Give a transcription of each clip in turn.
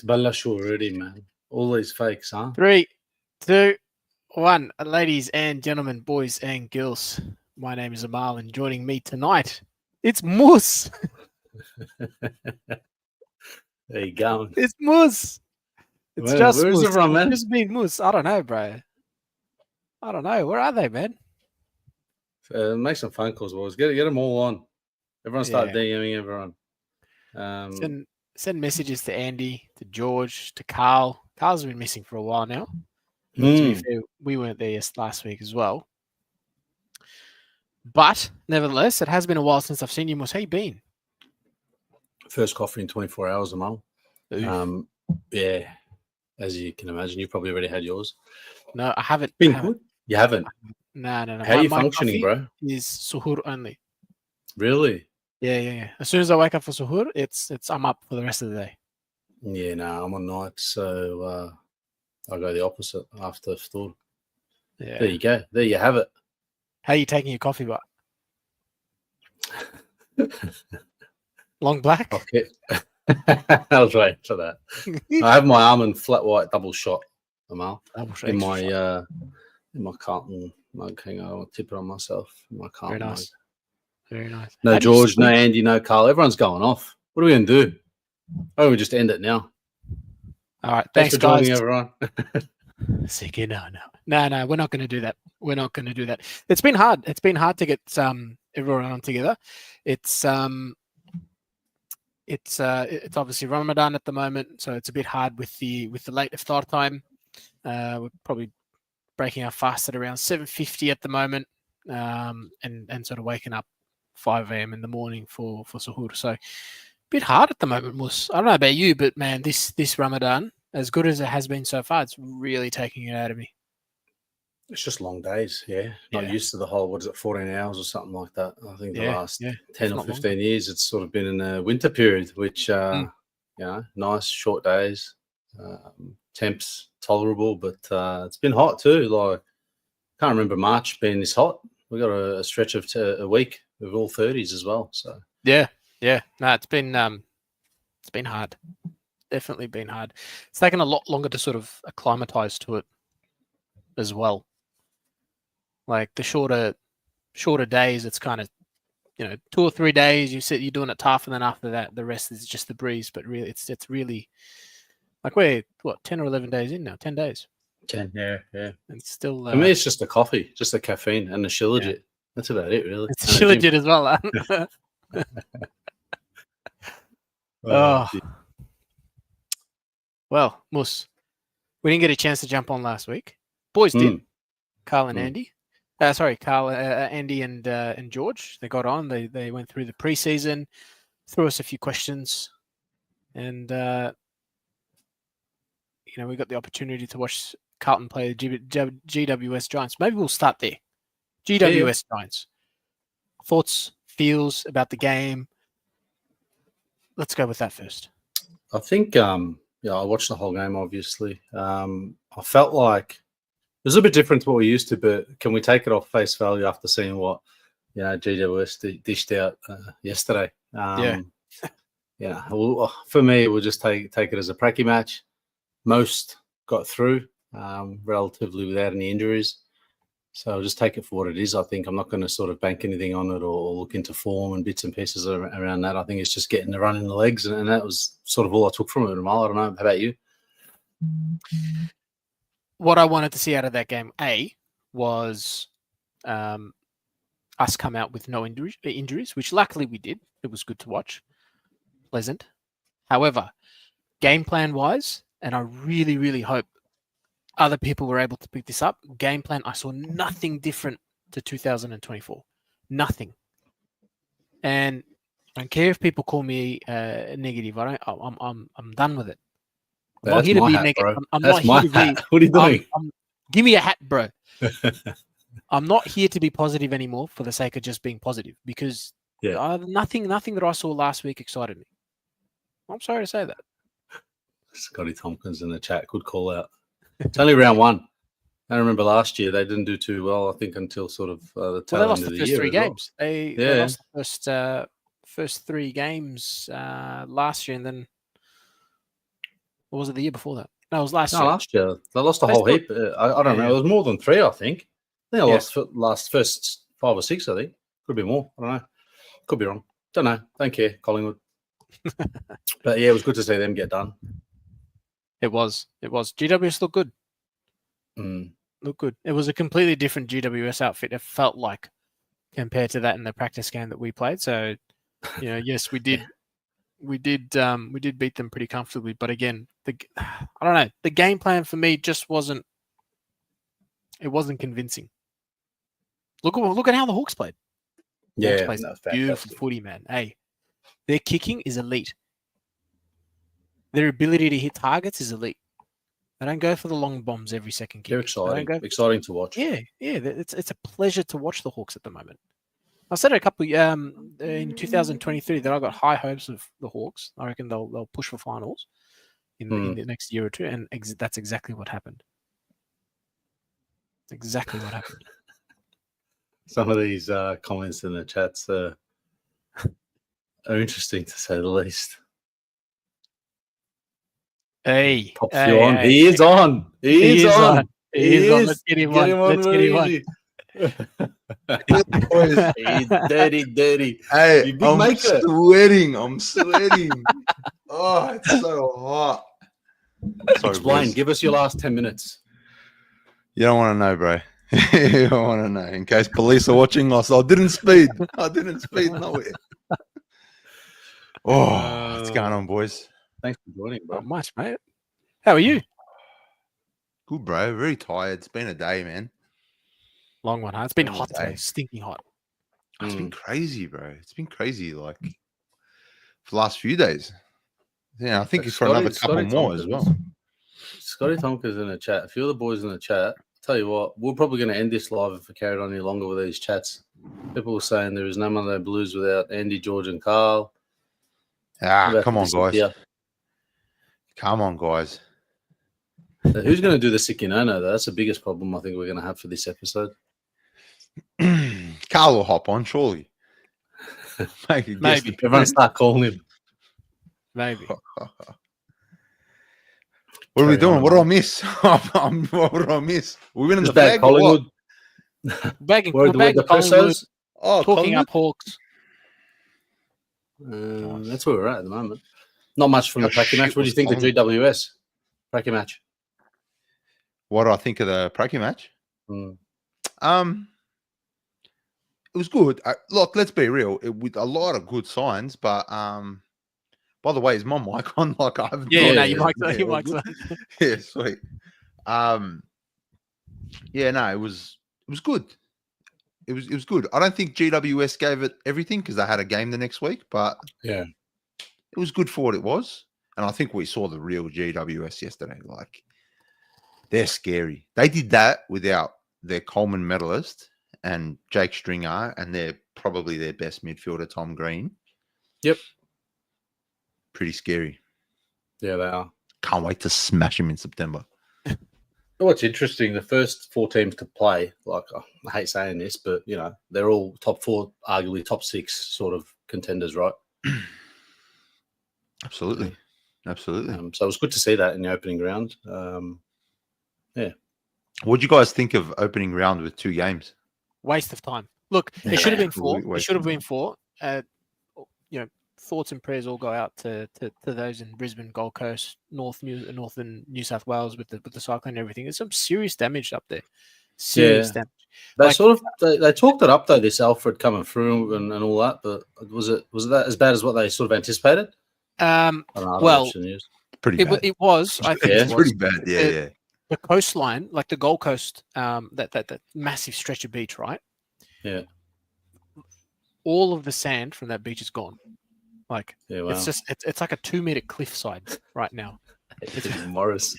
fakes balash already, man. All these fakes, huh? 3, 2, 1. Ladies and gentlemen, boys and girls, my name is Amal, and joining me tonight, it's Moose. There you go. It's Moose. It's just where's Moose. everyone, man? It's just me and Moose. I don't know, bro. I don't know. Where are they, man? Make some phone calls, boys. Get them all on. Everyone start DMing everyone. Send messages to Andy, to George, to Carl. Carl's been missing for a while now. To be fair, we weren't there last week as well. But nevertheless, it has been a while since I've seen you. Moose, how you been? First coffee in 24 hours, Amal. Yeah, as you can imagine, you've probably already had yours. No, I haven't. Been good? You haven't? No. How are you functioning, bro? Is suhoor only. Really? Yeah. As soon as I wake up for suhoor, it's I'm up for the rest of the day. Yeah, no, I'm on night, so I go the opposite after ftoor. Yeah. There you go. There you have it. How are you taking your coffee, but long black? Okay. I was waiting for that. I have my almond flat white double shot, Amal, in my Carlton mug. Hang on, I'll tip it on myself. My Carlton mug. Very nice. No George, no Andy, no Carl. Everyone's going off. What are we going to do? Oh, we just end it now. All right. Thanks for guys. joining, everyone. Sick. No. We're not going to do that. We're not going to do that. It's been hard. It's been hard to get everyone on together. It's obviously Ramadan at the moment, so it's a bit hard with the late iftar time. We're probably breaking our fast at around 7:50 at the moment, and sort of waking up 5 a.m. in the morning for suhoor. So a bit hard at the moment, Mus. I don't know about you, but man, this Ramadan, as good as it has been so far, it's really taking it out of me. It's just long days, yeah. Not used to the whole, 14 hours or something like that. I think the last 10 or 15 years, it's sort of been in a winter period, which, nice, short days, temps tolerable, but it's been hot too. Like, can't remember March being this hot. We got a stretch of a week of all 30s as well. So yeah. No, it's been hard. Definitely been hard. It's taken a lot longer to sort of acclimatize to it as well. Like the shorter days, it's kind of 2 or 3 days. You're doing it tough, and then after that, the rest is just the breeze. But really, it's really like we're 10 or 11 days in now. 10 days. 10, yeah. And still, for me, it's just the coffee, just the caffeine, and the shilajit. Yeah. That's about it, really. It's shilajit as well. Huh? Well, Mus, we didn't get a chance to jump on last week. Boys did. Carl and Andy. Carl, Andy, and George. They got on. They went through the preseason, threw us a few questions, and we got the opportunity to watch Carlton play the GWS Giants. Maybe we'll start there. GWS Giants. Thoughts, feels about the game. Let's go with that first. I think, I watched the whole game, obviously. I felt like it was a bit different to what we used to, but can we take it off face value after seeing what GWS dished out yesterday? Well, for me, we'll just take it as a pracky match. Most got through relatively without any injuries. So I'll just take it for what it is. I think I'm not going to sort of bank anything on it or look into form and bits and pieces around that. I think it's just getting the run in the legs, and that was sort of all I took from it. I don't know. How about you? What I wanted to see out of that game, was us come out with no injuries, which luckily we did. It was good to watch. Pleasant. However, game plan-wise, and I really, really hope other people were able to pick this up. Game plan, I saw nothing different to 2024. Nothing. And I don't care if people call me negative. I'm done with it. I'm not here to be negative. I'm not here to be. What are you doing? Give me a hat, bro. I'm not here to be positive anymore for the sake of just being positive, because nothing that I saw last week excited me. I'm sorry to say that. Scotty Tompkins in the chat. Good call out. It's only round one. I remember last year they didn't do too well, I think, until sort of the tail end of the year. They lost the first 3 games. They lost the first 3 games last year, and then Or was it the year before that? No, it was last No, year. last year. They lost a They whole still- heap. I don't know. It was more than 3, I think. I think I Yeah. lost first 5 or 6, I think. Could be more. I don't know. Could be wrong. Don't know. Don't care, Collingwood. But yeah, it was good to see them get done. It was. GWS looked good. Looked good. It was a completely different GWS outfit. It felt like compared to that in the practice game that we played. So, yes, we did beat them pretty comfortably. But again, I don't know. The game plan for me just wasn't. It wasn't convincing. Look at how the Hawks played. Yeah, Hawks played beautiful footy, man. Hey, their kicking is elite. Their ability to hit targets is elite. They don't go for the long bombs every second kick. They're exciting. Exciting to watch. Yeah. It's a pleasure to watch the Hawks at the moment. I said it a couple in 2023 that I got high hopes of the Hawks. I reckon they'll push for finals in the next year or two, and that's exactly what happened. Exactly what happened. Some of these comments in the chats are interesting, to say the least. Hey, Pops you on. He is on. He is on. Let's get him on. Let's get him on. He's dirty. Hey, I'm sweating. Oh, it's so hot. Sorry, explain. Boys. Give us your last 10 minutes. You don't want to know, bro. You don't want to know. In case police are watching us, I didn't speed nowhere. Oh, what's going on, boys? Thanks for joining, bro. Not much, mate. How are you? Good, bro. Very tired. It's been a day, man. Long one, huh? It's been hot today. Stinking hot. It's been crazy, bro. It's been crazy, like, for the last few days. Yeah, I think it's for another couple more as well. Scotty Tonka's in the chat. A few of the boys in the chat. Tell you what, we're probably going to end this live if we carried on any longer with these chats. People were saying there is no Monday Blues without Andy, George, and Carl. Come on, guys. Come on, guys. Who's going to do the Sikinono, though? That's the biggest problem I think we're going to have for this episode. Carl will hop on, surely. Maybe. Everyone start calling him. Maybe. What are we doing? What did I miss? What did I miss? We're winning the flag. Collingwood. We're bagging the Collingwood. Talking up Hawks. That's where we're at the moment. Not much from the Pracky match. What do you think of the GWS Pracky match? What do I think of the Pracky match? It was good. Look, let's be real. With a lot of good signs, but by the way, is my mic on? Like I haven't. Your mic's on. Yeah, sweet. Yeah, no, it was good. It was good. I don't think GWS gave it everything because they had a game the next week, but yeah, it was good for what it was. And I think we saw the real GWS yesterday. Like, they're scary. They did that without their Coleman medalist and Jake Stringer, and they're probably their best midfielder, Tom Green. Yep. Pretty scary. Yeah, they are. Can't wait to smash him in September. What's interesting, the first 4 teams to play, like, I hate saying this, but, they're all top 4, arguably top 6 sort of contenders, right? Absolutely. Absolutely. So it was good to see that in the opening round. Yeah. What do you guys think of opening round with 2 games? Waste of time. Look, it should have been 4. It should have been 4. Thoughts and prayers all go out to those in Brisbane, Gold Coast, northern New South Wales with the cyclone and everything. There's some serious damage up there. Serious damage. They talked it up though, this Alfred coming through and all that, but was that as bad as what they sort of anticipated? Well, pretty bad. It was. I think it's pretty bad. Yeah. The coastline, like the Gold Coast, that massive stretch of beach, right? Yeah. All of the sand from that beach is gone. Like, yeah, wow. It's like a 2-meter cliffside right now. It's Morris.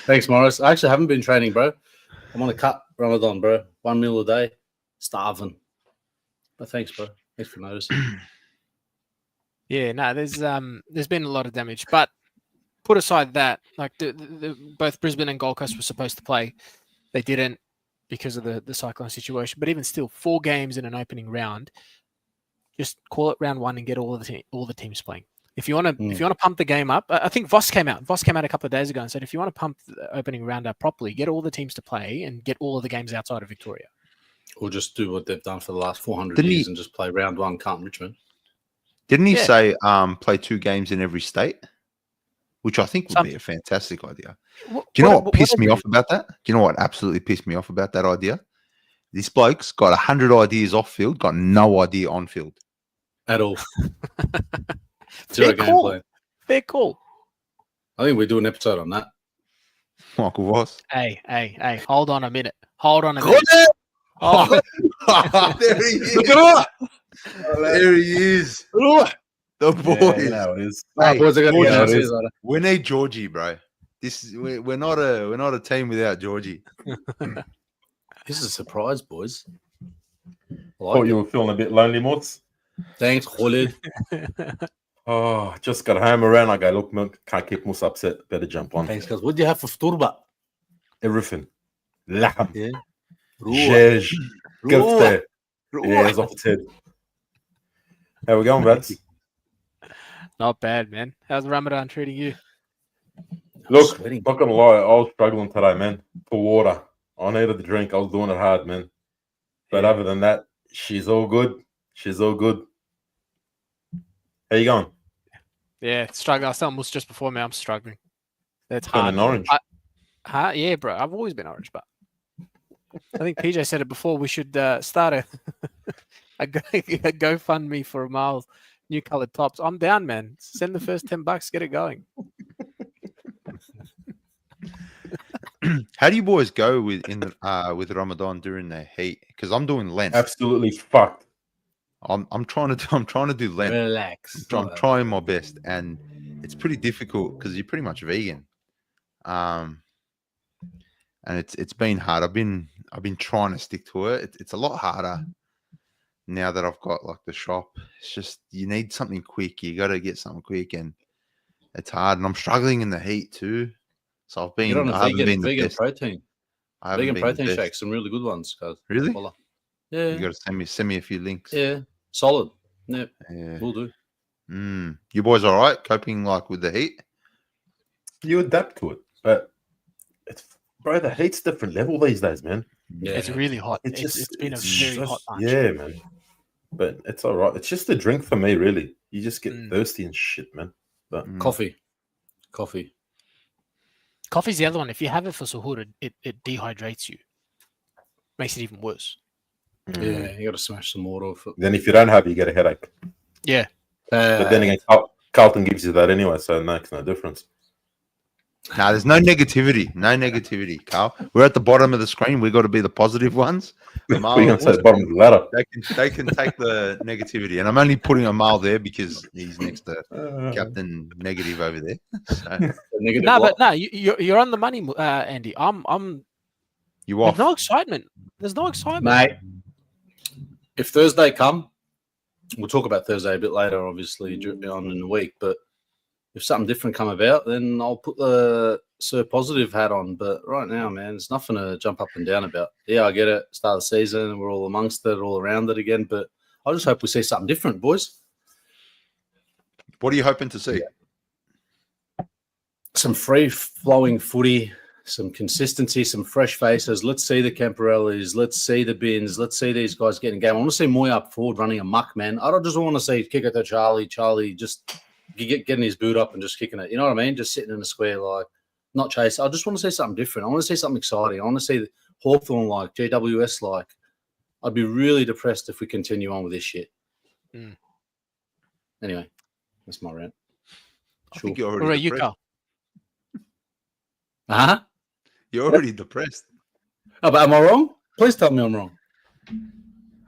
Thanks, Morris. I actually haven't been training, bro. I'm on a cut Ramadan, bro. 1 meal a day. Starving. But thanks, bro. Thanks for noticing. Yeah, no, there's been a lot of damage. But put aside that, like both Brisbane and Gold Coast were supposed to play. They didn't because of the cyclone situation. But even still, 4 games in an opening round. Just call it round 1 and get all the teams playing. If you want to pump the game up, I think Voss came out. Voss came out a couple of days ago and said, if you want to pump the opening round up properly, get all the teams to play and get all of the games outside of Victoria. Or just do what they've done for the last 400 years and just play round one, Carlton, Richmond. Didn't he say play 2 games in every state? Which I think would be a fantastic idea. Do you know what pissed me off about that? Do you know what absolutely pissed me off about that idea? This bloke's got 100 ideas off field, got no idea on field. At all. Zero gameplay. Fair call. I think we do an episode on that. Michael Voss. Hey. Hold on a minute. Oh. There he is. Look at that. There he is. The boys. Yeah, it is. Hey, boys are gonna we need Georgie, bro. We're not a team without Georgie. This is a surprise, boys. Thought you were feeling a bit lonely, Morts. Thanks, Khalid. Oh, just got home around. I go, look, man, can't keep Mus upset. Better jump on. Thanks, guys. What do you have for fturba? Everything. Lachen. Yeah. Zhezh. Gifte. Yeah, it's off its head. How we going, Brats? Not bad, man. How's Ramadan treating you? Look, not gonna lie, I was struggling today, man. For water. I needed the drink. I was doing it hard, man. But other than that, she's all good. She's all good. How you going? Yeah, struggling. I was telling Mus just before, man, I'm struggling. That's Been hard. an orange. Yeah, bro. I've always been orange, but I think PJ said it before. We should start a GoFundMe for a mile new colored tops. I'm down, man. Send the first $10. Get it going. How do you boys go with Ramadan during the heat? Because I'm doing Lent. Absolutely fucked. I'm trying to do Lent. Relax. I'm trying my best, and it's pretty difficult because you're pretty much vegan. And it's been hard. I've been trying to stick to it. It's a lot harder now that I've got like the shop. It's just you need something quick. You got to get something quick, and it's hard. And I'm struggling in the heat too. So I've been. Get on a vegan protein. Vegan protein shakes, some really good ones, guys. Really? Yeah. You got to send me a few links. Yeah. Solid. Yep. Yeah. We'll do. You boys all right? Coping like with the heat? You adapt to it, but the heat's different level these days, man. Yeah, it's really hot. It's been a very hot month. Yeah, man. But it's all right. It's just a drink for me, really. You just get thirsty and shit, man. But Coffee. Coffee's the other one. If you have it for suhoor, it dehydrates you. Makes it even worse. Yeah, you got to smash some water off it. Then if you don't have it, you get a headache. Yeah. But then again, Carlton gives you that anyway, so it makes no difference. No, there's no negativity. No negativity, Carl. We're at the bottom of the screen. We've got to be the positive ones. We're going to say the bottom of the ladder. They can take the negativity. And I'm only putting a mile there because he's next to Captain Negative over there. So. You're on the money, Andy. You off? There's no excitement. Mate, if Thursday come, we'll talk about Thursday a bit later, obviously, on in the week, but if something different come about, then I'll put the Sir Positive hat on. But right now, man, there's nothing to jump up and down about. Yeah, I get it. Start of the season, we're all amongst it, all around it again. But I just hope we see something different, boys. What are you hoping to see? Some free-flowing footy, some consistency, some fresh faces. Let's see the Camparellis. Let's see the Bins. Let's see these guys getting game. I want to see Moy up forward running amok, man. I don't just want to see kick it to Charlie. Charlie just getting his boot up and just kicking it. You know what I mean? Just sitting in the square, like, not chase. I just want to see something different. I want to see something exciting. I want to see Hawthorn like, GWS like. I'd be really depressed if we continue on with this shit. Anyway, that's my rant. I think you're already depressed. Carl? Uh-huh. You're already depressed. Oh, but am I wrong? Please tell me I'm wrong.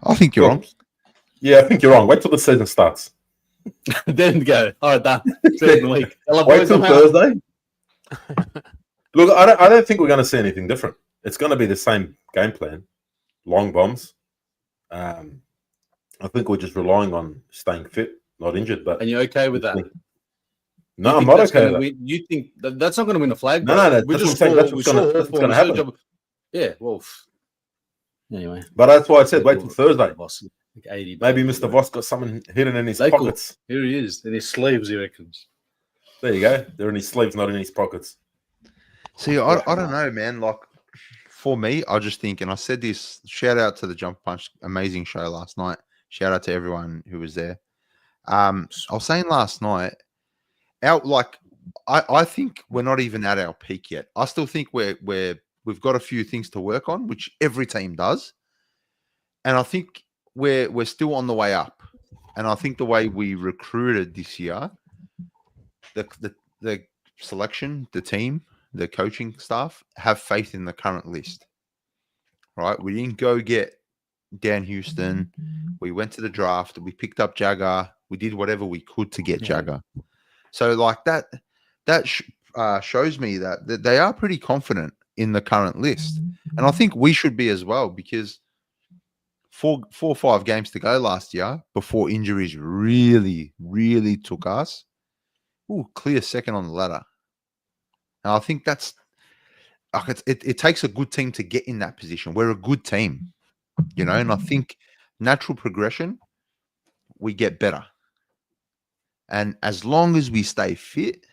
I think you're wrong. Yeah, I think you're wrong. Wait till the season starts. Then go. All right, done. Week. Wait till Thursday. Look, I don't think we're going to see anything different. It's going to be the same game plan. Long bombs. I think we're just relying on staying fit, not injured. But and you're okay with that? No, I'm not okay with that. You think that's not going to win the flag? No, that's what's going to happen. Yeah, well, anyway. But that's why I said wait till Thursday. Like 80. Maybe Mr. Voss got something hidden in his pockets. Here he is, in his sleeves, he reckons. There you go. They're in his sleeves, not in his pockets. See, I don't know, man. Like, for me, I just think, and I said this, shout out to the Jump Punch, amazing show last night. Shout out to everyone who was there. I was saying last night, I think we're not even at our peak yet. I still think we've got a few things to work on, which every team does. And I think we're still on the way up. And I think the way we recruited this year, the selection, the team, the coaching staff have faith in the current list. Right? We didn't go get Dan Houston. We went to the draft. We picked up Jagger. We did whatever we could to get Jagger. So like that shows me that they are pretty confident in the current list. And I think we should be as well, because 4 or 5 games to go last year before injuries really, really took us. Clear second on the ladder. And I think that's it takes a good team to get in that position. We're a good team, and I think natural progression, we get better. And as long as we stay fit,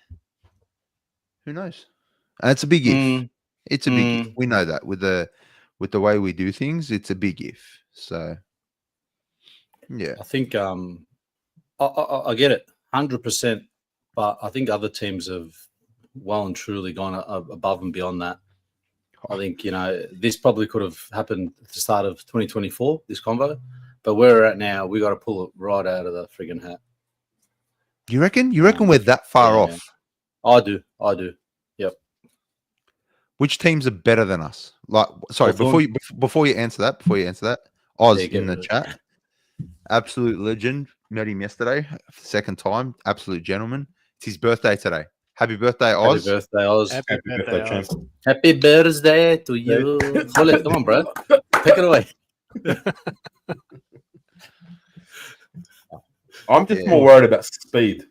who knows? And it's a big if. It's a big if. We know that with the way we do things, it's a big if. So, yeah. I think I get it 100%, but I think other teams have well and truly gone above and beyond that. I think, this probably could have happened at the start of 2024, this convo, but where we're at now, we got to pull it right out of the friggin' hat. You reckon? You reckon we're that far off? I do. Yep. Which teams are better than us? Like, sorry, before you answer that, Oz in the chat, absolute legend. Met him yesterday, second time, absolute gentleman. It's his birthday today. Happy birthday, Oz. Happy birthday, Oz. Happy birthday, Oz. Happy birthday to you. Come on, bro. Take it away. I'm just more worried about speed.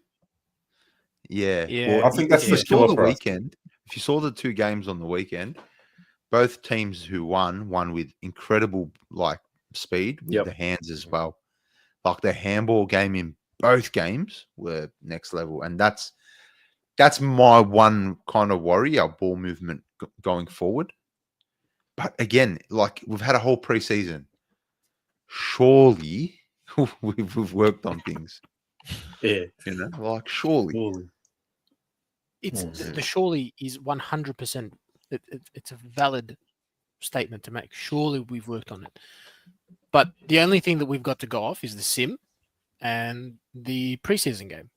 Yeah. I think that's the killer the for us. weekend. If you saw the 2 games on the weekend, both teams who won with incredible speed with the hands as well. Like the handball game in both games were next level, and that's my one kind of worry, our ball movement going forward. But again, we've had a whole preseason. Surely we've worked on things. Yeah. Surely. The surely is 100%. It's a valid statement to make. Surely we've worked on it. But the only thing that we've got to go off is the sim and the preseason game.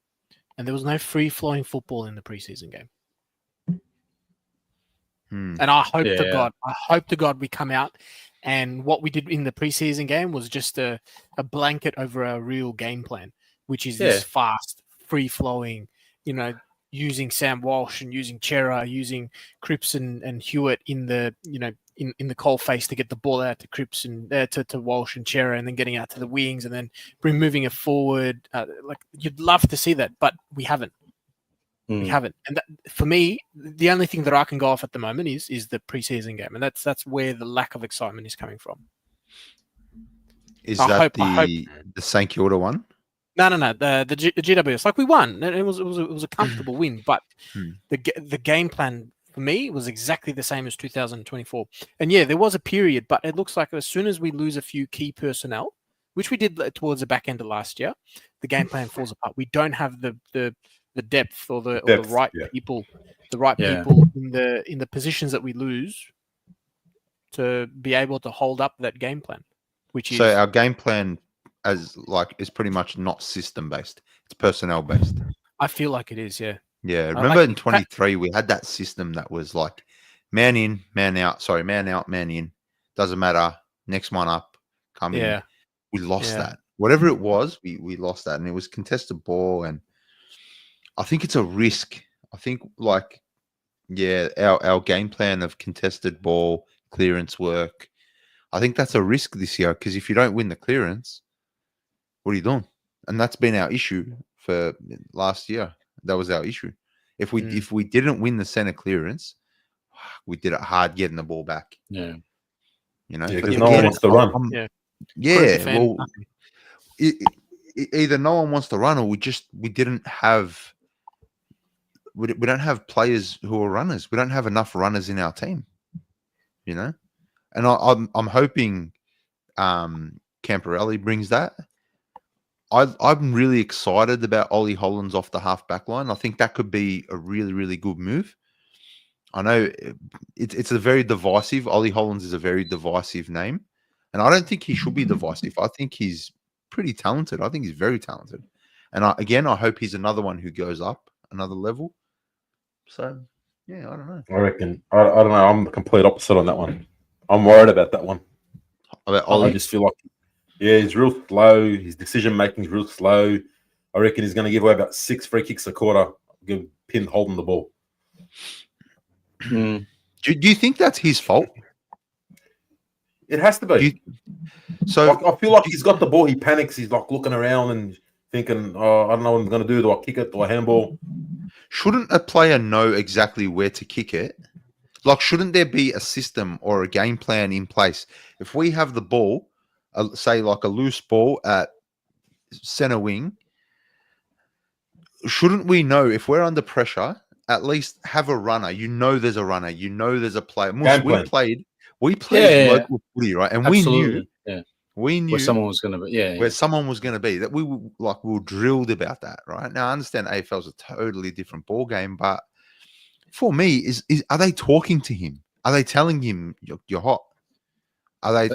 And there was no free-flowing football in the preseason game. And I hope to God we come out, and what we did in the preseason game was just a blanket over our real game plan, which is this fast, free-flowing, using Sam Walsh and using Chera, using Cripps and Hewitt in the in the coal face to get the ball out to Cripps and to Walsh and Chera, and then getting out to the wings and then moving it forward. You'd love to see that, but we haven't. We haven't. And that, for me, the only thing that I can go off at the moment is the preseason game, and that's where the lack of excitement is coming from. Is that the St Kilda one? No. The GWS, we won. It was a comfortable win, but the game plan for me was exactly the same as 2024. And yeah, there was a period, but it looks like as soon as we lose a few key personnel, which we did towards the back end of last year, the game plan falls apart. We don't have the depth or the right people, people in the positions that we lose to be able to hold up that game plan. So our game plan is pretty much not system based; it's personnel based. I feel like it is, yeah. Yeah, remember in 23 we had that system that was man in, man out. Sorry, man out, man in. Doesn't matter. Next one up, come in. We lost that. Whatever it was, we lost that, and it was contested ball, and I think it's a risk. I think our game plan of contested ball, clearance work, I think that's a risk this year, because if you don't win the clearance, what are you doing? And that's been our issue for last year. That was our issue. If we didn't win the center clearance, we did it hard getting the ball back. Yeah. Because no one wants to run. Yeah, well, either no one wants to run, or we don't have players who are runners. We don't have enough runners in our team, you know. And I'm hoping Camporelli brings that. I'm really excited about Ollie Hollands off the half back line. I think that could be a really, really good move. I know it's a very divisive. Ollie Hollands is a very divisive name, and I don't think he should be divisive. I think he's pretty talented. I think he's very talented, and I hope he's another one who goes up another level. So yeah, I don't know. I reckon I don't know. I'm the complete opposite on that one. I'm worried about that one. About Ollie, I just feel like he's real slow. His decision making is real slow. I reckon he's going to give away about 6 free kicks a quarter. Give Pin holding the ball. Do you think that's his fault? It has to be. I feel like he's got the ball. He panics. He's like looking around and thinking, "Oh, I don't know what I'm going to do. Do I kick it? Do I handball?" Shouldn't a player know exactly where to kick it? Like, shouldn't there be a system or a game plan in place? If we have the ball, say like a loose ball at center wing, shouldn't we know if we're under pressure? At least have a runner. You know there's a runner. You know there's a player. We played local footy, right? And Absolutely. we knew where someone was going to be. Where someone was going to be. That we were drilled about that, right? Now I understand AFL's a totally different ball game, but for me, are they talking to him? Are they telling him you're hot? Are they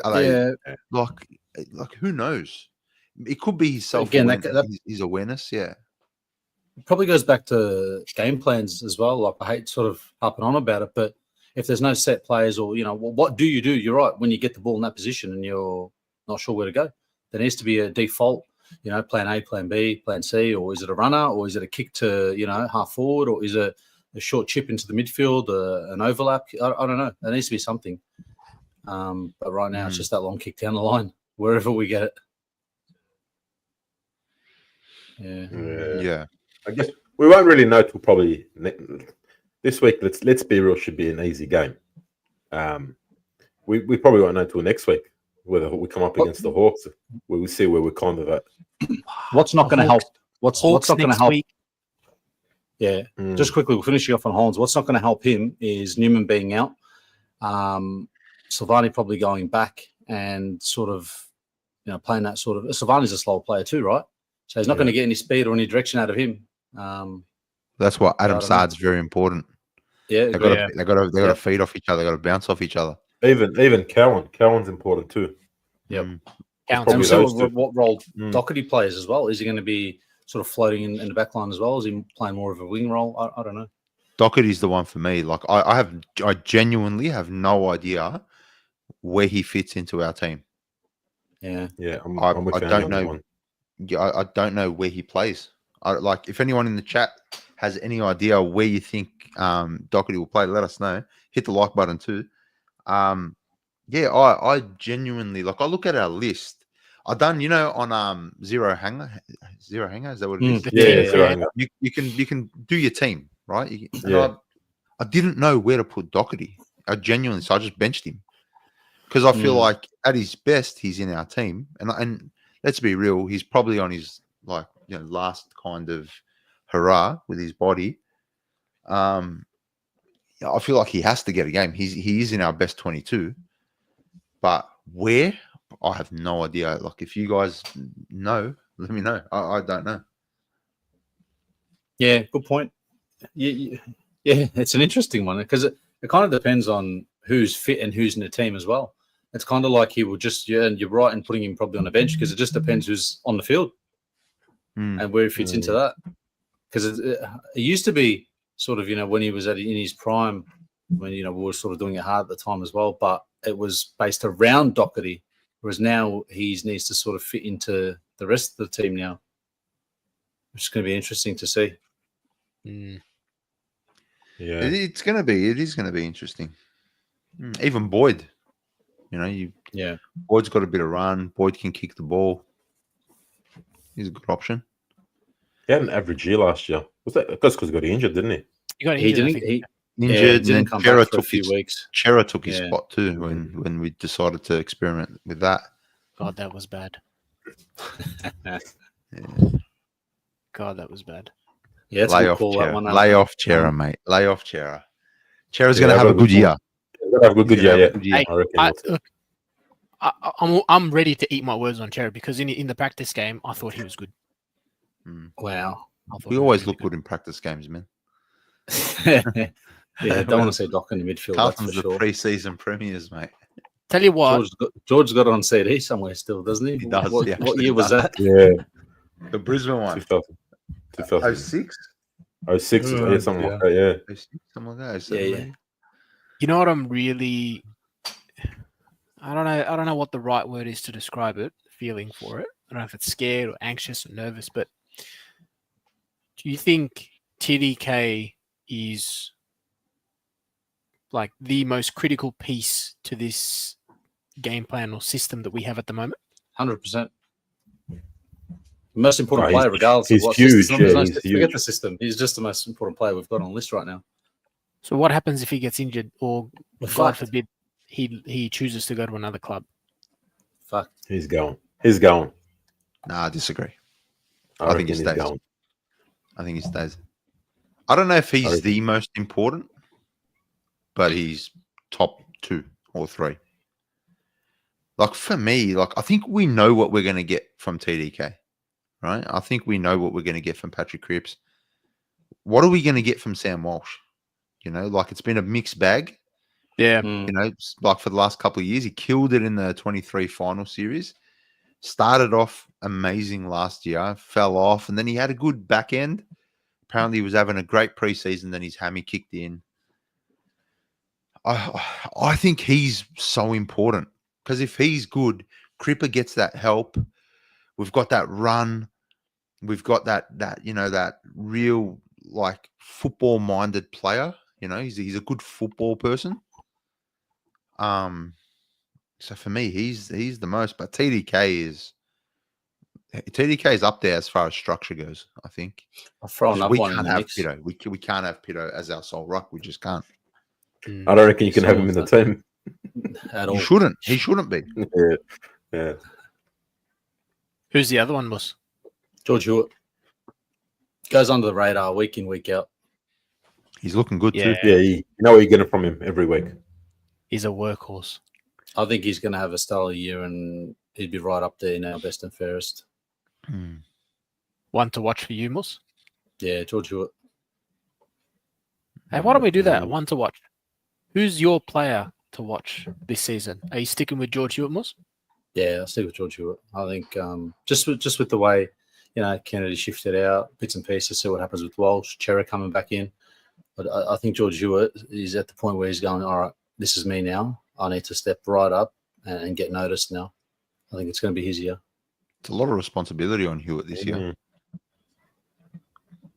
like who knows? It could be his his awareness, yeah. It probably goes back to game plans as well. Like, I hate sort of harping on about it, but if there's no set players, or what do you do? You're right. When you get the ball in that position and you're not sure where to go, there needs to be a default. Plan A, plan B, plan C, or is it a runner, or is it a kick to half forward, or is it a short chip into the midfield, an overlap? I don't know. There needs to be something. But right now it's just that long kick down the line wherever we get it. Yeah. I guess we won't really know till probably this week. Let's be real. Should be an easy game. We probably won't know till next week whether we come up against the Hawks. We will see where we're kind of at. What's not going to help? What's not going to help? Week. Yeah. Just quickly, we're finishing off on Hollands. What's not going to help him is Newman being out, Silvani probably going back and sort of playing that sort of. Silvani's a slow player too, right? So he's not going to get any speed or any direction out of him. That's why Adam Saad's very important. Yeah, they got to feed off each other. They got to bounce off each other. Even Cowan's important too. Yep. And so what role Doherty plays as well? Is he going to be sort of floating in the back line as well? Is he playing more of a wing role? I don't know. Doherty's the one for me. Like I genuinely have no idea where he fits into our team. Yeah. I don't know. I don't know where he plays. If anyone in the chat has any idea where you think Doherty will play, let us know. Hit the like button too. I genuinely I look at our list. I done on Zero Hanger. Zero Hanger, is that what it is? Zero Hanger. You can do your team, right? I didn't know where to put Doherty. I just benched him because I feel like at his best he's in our team, and let's be real, he's probably on his last kind of hurrah with his body. I feel like he has to get a game. He is in our best 22, but where? I have no idea. Like, if you guys know, let me know. I don't know. Yeah, good point. Yeah, it's an interesting one because it kind of depends on who's fit and who's in the team as well. It's kind of like he will just, and you're right in putting him probably on the bench because it just depends who's on the field and where he fits into that. Because it used to be sort of, when he was in his prime, when, we were sort of doing it hard at the time as well, but it was based around Doherty, whereas now he needs to sort of fit into the rest of the team now, which is going to be interesting to see. Yeah, it is going to be interesting. Even Boyd, Boyd's got a bit of run. Boyd can kick the ball. He's a good option. He had an average year last year. Was that because he got injured, didn't he? He got injured. He didn't come back for a few weeks. Chera took his spot too when we decided to experiment with that. God, that was bad. Yeah. God, that was bad. Yeah, it's Lay a good off call, that Chera. one. Lay off Chera, mate. Lay off Chera. Chera's Yeah, going to have a good year. He's gonna have a good He's gonna year. have a Yeah, good year. I reckon. Look, I'm ready to eat my words on Cherry because in the practice game, I thought he was good. Wow. I thought We he was always really look good in practice games, man. Yeah, don't want to see Doc in the midfield, Carlton's that's for the sure. preseason premiers, mate. Tell you what, George's got it on CD somewhere still, doesn't he? He does, What, he what actually year was does. that? Yeah, The Brisbane one. 2000, 06? 06, yeah, something like that. Yeah. 06, something like that. 07, Yeah. maybe? you know what I'm really, I don't know what the right word is to describe it, feeling for it. I don't know if it's scared or anxious or nervous, but do you think TDK is like the most critical piece to this game plan or system that we have at the moment? 100%. Most important he's- player, regardless he's of what huge, system. yeah, There's he's forget huge. the system. He's just the most important player we've got on the list right now. So what happens if he gets injured or We're God fucked. forbid he chooses to go to another club? Fuck. He's going. He's going. Nah, I disagree. I, I think think he he's stays. going. I think he stays. I don't know if he's reckon- the most important, but he's top 2 or 3. Like for me, like I think we know what we're going to get from TDK, right? I think we know what we're going to get from Patrick Cripps. What are we going to get from Sam Walsh? You know, like it's been a mixed bag. Yeah. Mm. You know, like for the last couple of years, he killed it in the 23 final series. Started off amazing last year, fell off, and then he had a good back end. Apparently, he was having a great preseason. Then his hammy kicked in. I think he's so important because if he's good, Cripper gets that help. We've got that run. We've got that real like football minded player. You know, he's a good football person. So for me, he's the most. But TDK is up there as far as structure goes. I think. I'll throw Because another we one in can't the have mix. Pito. We can't have Pito as our sole ruck. We just can't. I don't reckon you can have him in the team. At all. You shouldn't. He shouldn't be. Yeah. Who's the other one, boss? George Hewitt. Goes under the radar week in, week out. He's looking good Yeah. too. Yeah, you know what you're getting from him every week. He's a workhorse. I think he's going to have a stellar year and he'd be right up there now, best and fairest. One to watch for you, Mus. Yeah, George Hewitt. Hey, why don't we do that? One to watch. Who's your player to watch this season? Are you sticking with George Hewitt, Mus? Yeah, I'll stick with George Hewitt. I think just with the way, Kennedy shifted out, bits and pieces, see what happens with Walsh, Chera coming back in. But I think George Hewitt is at the point where he's going, all right, this is me now. I need to step right up and get noticed now. I think it's going to be his year. It's a lot of responsibility on Hewitt this year.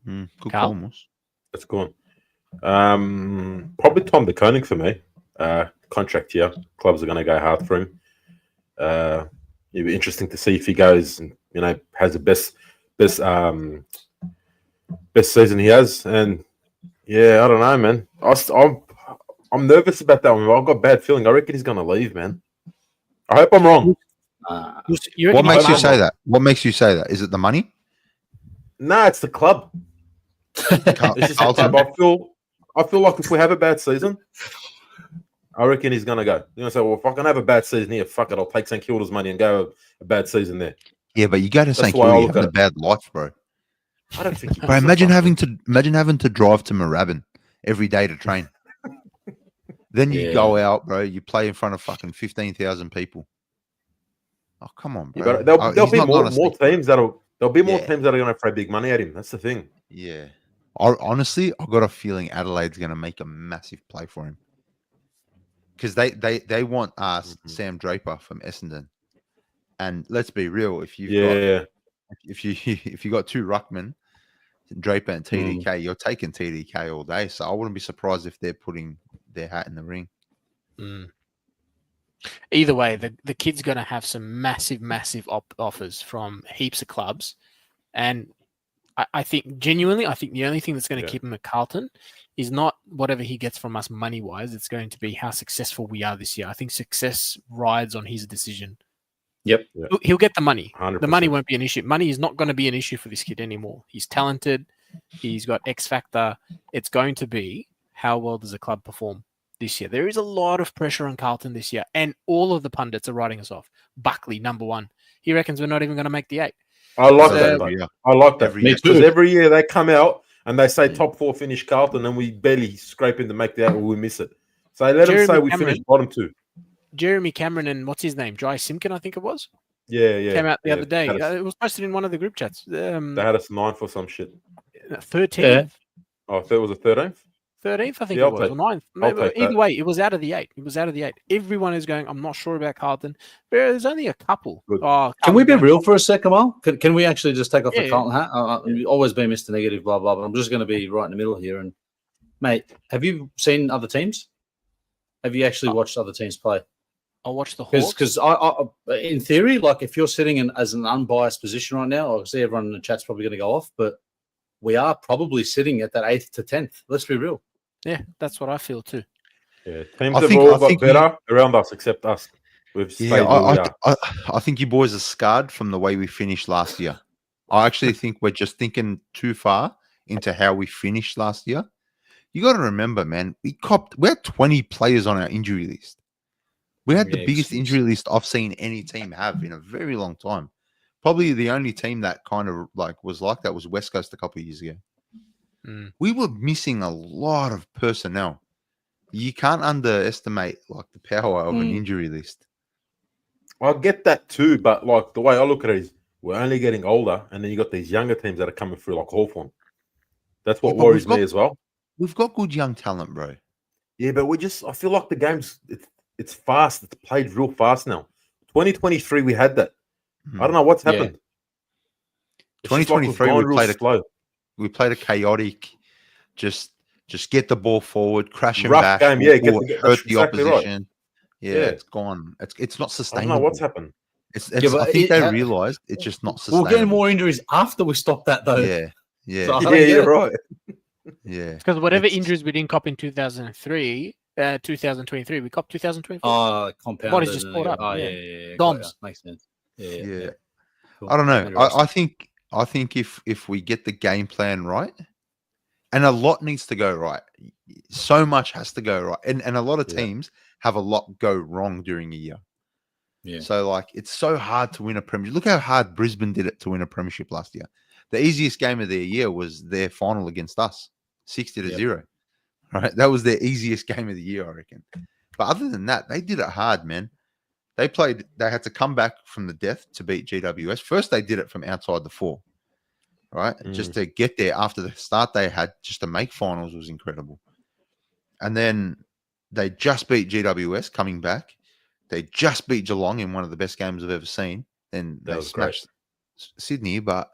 Good Carl? call, Moss. That's good. Probably Tom de Koning for me. Contract year. Clubs are going to go hard for him. It'll be interesting to see if he goes and has the best season he has. And yeah, I don't know, man. I'm nervous about that one. I've got a bad feeling. I reckon he's going to leave, man. I hope I'm wrong. What makes you say that? What makes you say that? Is it the money? No, it's the club. It's just the club. I feel like if we have a bad season, I reckon he's going to go. You're going to say, well, if I can have a bad season here, fuck it, I'll take St Kilda's money and go a bad season there. Yeah, but you go to St why I Kilda, you look have at a bad life, bro. I don't think. Bro, imagine having to drive to Moorabbin every day to train. Then you go out, bro. You play in front of fucking 15,000 people. Oh, come on, bro. There'll be more teams that'll teams that are going to throw big money at him. That's the thing. Yeah. Honestly, I've got a feeling Adelaide's going to make a massive play for him because they want Sam Draper from Essendon, and let's be real, if you got two ruckmen, Draper and TDK, you're taking TDK all day. So I wouldn't be surprised if they're putting their hat in the ring. Either way, the kid's going to have some massive offers from heaps of clubs, and I think genuinely, the only thing that's going to keep him at Carlton is not whatever he gets from us money-wise. It's going to be how successful we are this year. I think success rides on his decision Yep. He'll get the money. 100%. The money won't be an issue. Money is not going to be an issue for this kid anymore. He's talented. He's got X factor. It's going to be how well does the club perform this year. There is a lot of pressure on Carlton this year, and all of the pundits are writing us off. Buckley, number 1. He reckons we're not even going to make the 8. I like that. I like that. Because every year they come out and they say top 4 finish Carlton, and we barely scrape in to make the 8 or we miss it. So let them say we finished bottom 2. Jeremy Cameron and what's his name? Jai Simkin, I think it was. Yeah. Came out the other day. It was posted in one of the group chats. They had us 9th or some shit. 13th. Yeah. Oh, if it was a 13th? 13th, I think it was, or 9th. Either way, it was out of the 8. It was out of the 8. Everyone is going, I'm not sure about Carlton. There's only a couple. Can we be real for a second, Mal? Can we actually just take off the Carlton hat? You've always been Mr. Negative, blah, blah, blah. I'm just going to be right in the middle here. And, mate, have you seen other teams? Have you actually watched other teams play? I'll watch the Hawks. Because I, in theory, like if you're sitting in as an unbiased position right now, obviously everyone in the chat's probably going to go off, but we are probably sitting at that 8th to 10th. Let's be real. Yeah, that's what I feel too. Yeah, teams have all got better around us except us. We've stayed where we are. I think you boys are scarred from the way we finished last year. I actually think we're just thinking too far into how we finished last year. You got to remember, man, we had 20 players on our injury list. We had the biggest injury list I've seen any team have in a very long time. Probably the only team that kind of was like that was West Coast a couple of years ago. We were missing a lot of personnel. You can't underestimate the power of an injury list. I get that too, but the way I look at it is we're only getting older, and then you got these younger teams that are coming through like Hawthorn. That's what worries me as well. We've got good young talent, bro. Yeah, but I feel like the game's it's fast. It's played real fast now. 2023, we had that. I don't know what's happened. 2023, we played a chaotic, just get the ball forward, crash him back, game. Yeah, hurt the opposition. Right. Yeah, it's gone. It's not sustainable. I don't know what's happened. I think they realized it's just not sustainable. We're getting more injuries after we stopped that, though. Yeah, so you're right. Yeah, because whatever injuries we didn't cop in 2023, we copped 2024. Oh, compounded. Bodies just caught up. Oh, yeah. DOMS. Makes sense. Yeah. Cool. I don't know. I think if we get the game plan right, and a lot needs to go right, so much has to go right, and a lot of teams have a lot go wrong during a year. Yeah. So it's so hard to win a premiership. Look how hard Brisbane did it to win a premiership last year. The easiest game of their year was their final against us, 60-0. Right, that was their easiest game of the year, I reckon. But other than that, they did it hard, man. They had to come back from the death to beat GWS. First, they did it from outside the 4, right? Just to get there after the start they had, just to make finals was incredible. And then they just beat GWS coming back. They just beat Geelong in one of the best games I've ever seen. Then they smashed Sydney. But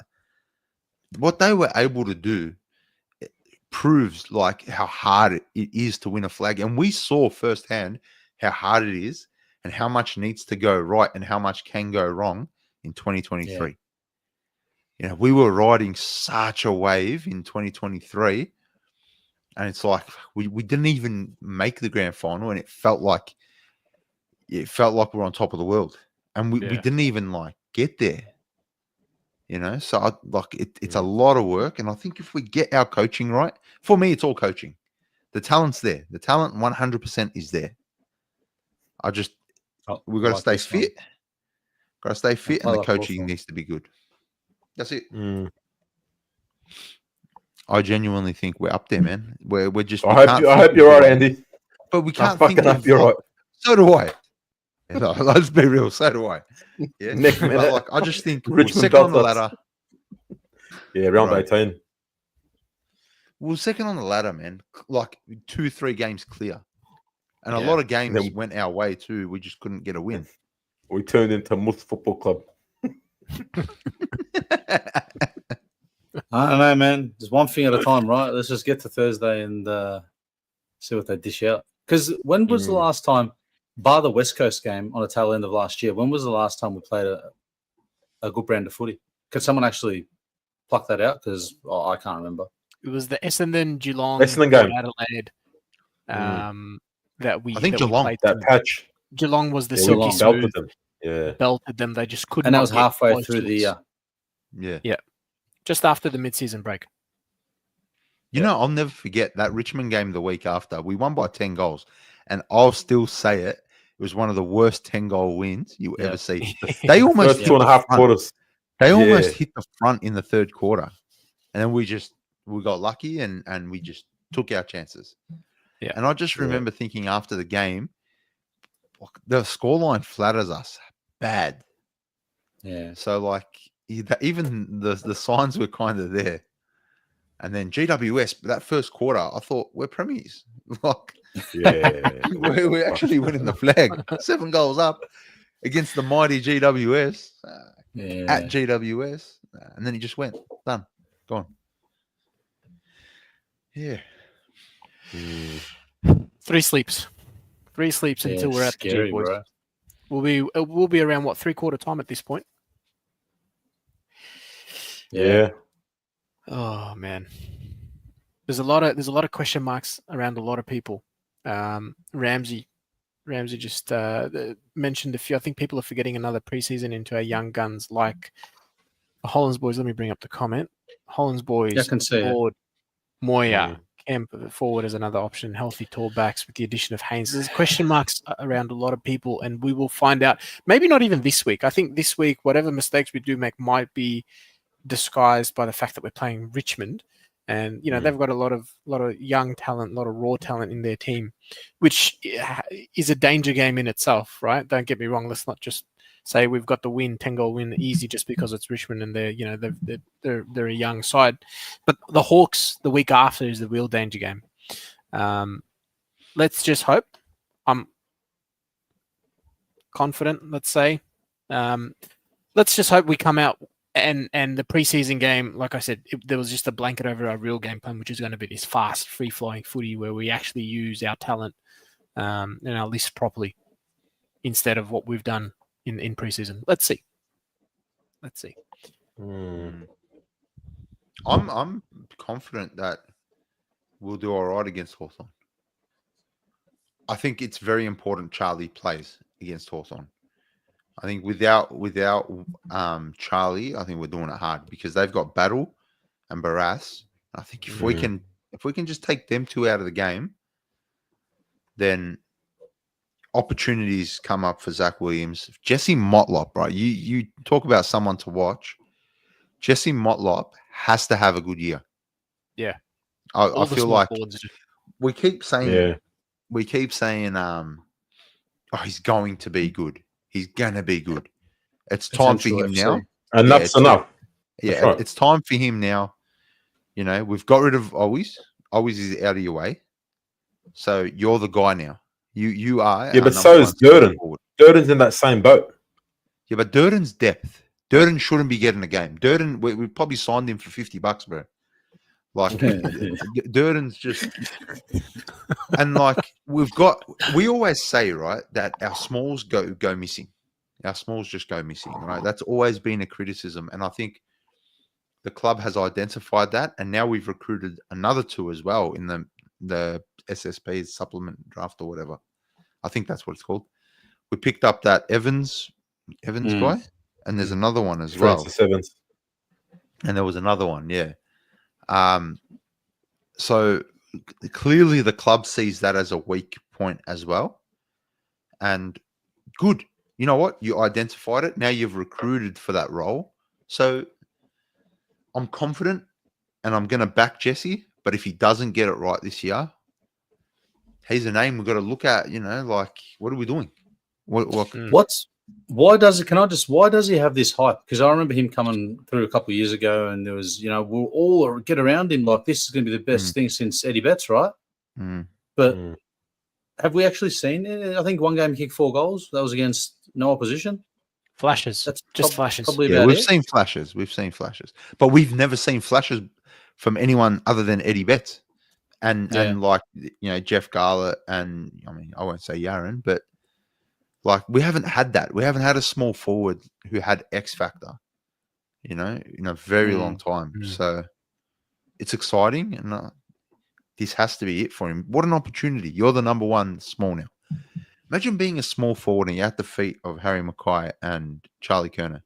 what they were able to do proves how hard it is to win a flag. And we saw firsthand how hard it is and how much needs to go right and how much can go wrong in 2023. Yeah. We were riding such a wave in 2023, and it's we didn't even make the grand final, and it felt like we're on top of the world, and we didn't even get there. So it's a lot of work, and I think if we get our coaching right, for me, it's all coaching. The talent's there. The talent 100% is there. We've got to stay fit. Got to stay fit, and the coaching needs to be good. That's it. I genuinely think we're up there, man. We're just. I hope you're right, Andy. But we can't hope you're right. So do I. No, let's be real. So do I. Yeah. Next minute, I just think Richmond second on the ladder. Yeah, round 18. We're second on the ladder, man. 2-3 games clear, and a lot of games went our way too. We just couldn't get a win. We turned into Muth Football Club. I don't know, man. Just one thing at a time, right? Let's just get to Thursday and see what they dish out. Because when was the last time, bar the West Coast game on the tail end of last year, when was the last time we played a good brand of footy? Could someone actually pluck that out? Because I can't remember. It was the Essendon Geelong game. Adelaide. I think Geelong played that patch. Geelong was the silky smooth. belted them. They just couldn't. And that was halfway through the year. Yeah, just after the mid-season break. You know, I'll never forget that Richmond game the week after. We won by 10 goals. And I'll still say it. It was one of the worst 10-goal wins you ever see. They almost first 2.5 quarters. They almost hit the front in the third quarter. And then we got lucky and we just took our chances. Yeah. And I just remember thinking after the game, the scoreline flatters us bad. Yeah. So, like, even the signs were kind of there. And then GWS, that first quarter, I thought, we're premiers. Like, we're actually winning the flag. 7 goals up against the mighty GWS at GWS. And then he just went, done, gone. Yeah. 3 sleeps. 3 sleeps until we're at scary, the G, boys. Bro. We'll be around, what, 3/4 time at this point? Yeah. Oh man, there's a lot of question marks around a lot of people. Ramsey just mentioned a few. I think people are forgetting another preseason into our young guns like Hollands boys. Let me bring up the comment. Hollands boys, I can see Ford, Moya, Kemp forward as another option. Healthy tall backs with the addition of Haynes. There's question marks around a lot of people, and we will find out. Maybe not even this week. I think this week, whatever mistakes we do make might be disguised by the fact that we're playing Richmond, and they've got a lot of young talent, a lot of raw talent in their team, which is a danger game in itself, right? Don't get me wrong. Let's not just say we've got the 10-goal win easy just because it's Richmond and they're a young side, but the Hawks the week after is the real danger game. Let's just hope. I'm confident. Let's say. Let's just hope we come out. And the preseason game, like I said, there was just a blanket over our real game plan, which is going to be this fast, free-flowing footy where we actually use our talent and our list properly instead of what we've done in preseason. Let's see. I'm confident that we'll do all right against Hawthorn. I think it's very important Charlie plays against Hawthorn. I think without Charlie, I think we're doing it hard because they've got Battle and Barras. I think if we can just take them 2 out of the game, then opportunities come up for Zach Williams. Jesse Motlop, right? You talk about someone to watch. Jesse Motlop has to have a good year. Yeah. I feel like we keep saying he's going to be good. He's going to be good. It's time for him now. And that's enough. Yeah, right. It's time for him now. We've got rid of Always. Always is out of your way. So you're the guy now. You are. Yeah, but so is Durden. Durden's in that same boat. Yeah, but Durden's depth. Durden shouldn't be getting a game. Durden, we probably signed him for $50, bro. Like Durden's just, and like we always say, right, that our smalls go missing. Our smalls just go missing, right? That's always been a criticism, and I think the club has identified that, and now we've recruited another 2 as well in the SSP supplement draft or whatever. I think that's what it's called. We picked up that Evans guy, and there's another one as Francis well. Evans. And there was another one, yeah. So clearly the club sees that as a weak point as well. And good. You know what? You identified it. Now you've recruited for that role. So I'm confident and I'm going to back Jesse. But if he doesn't get it right this year, he's a name we've got to look at, like, what are we doing? Why does he have this hype? Because I remember him coming through a couple of years ago, and there was, we'll all get around him like this is going to be the best thing since Eddie Betts, right? But have we actually seen it? I think one game he kicked 4 goals. That was against no opposition. Flashes. That's just flashes. We've seen flashes. We've seen flashes, but we've never seen flashes from anyone other than Eddie Betts and like Jeff Garlett and I won't say Yaron, but. Like, we haven't had that. We haven't had a small forward who had X factor, in a very long time. So it's exciting, and this has to be it for him. What an opportunity. You're the number 1 small now. Imagine being a small forward and you're at the feet of Harry Mackay and Charlie Kerner.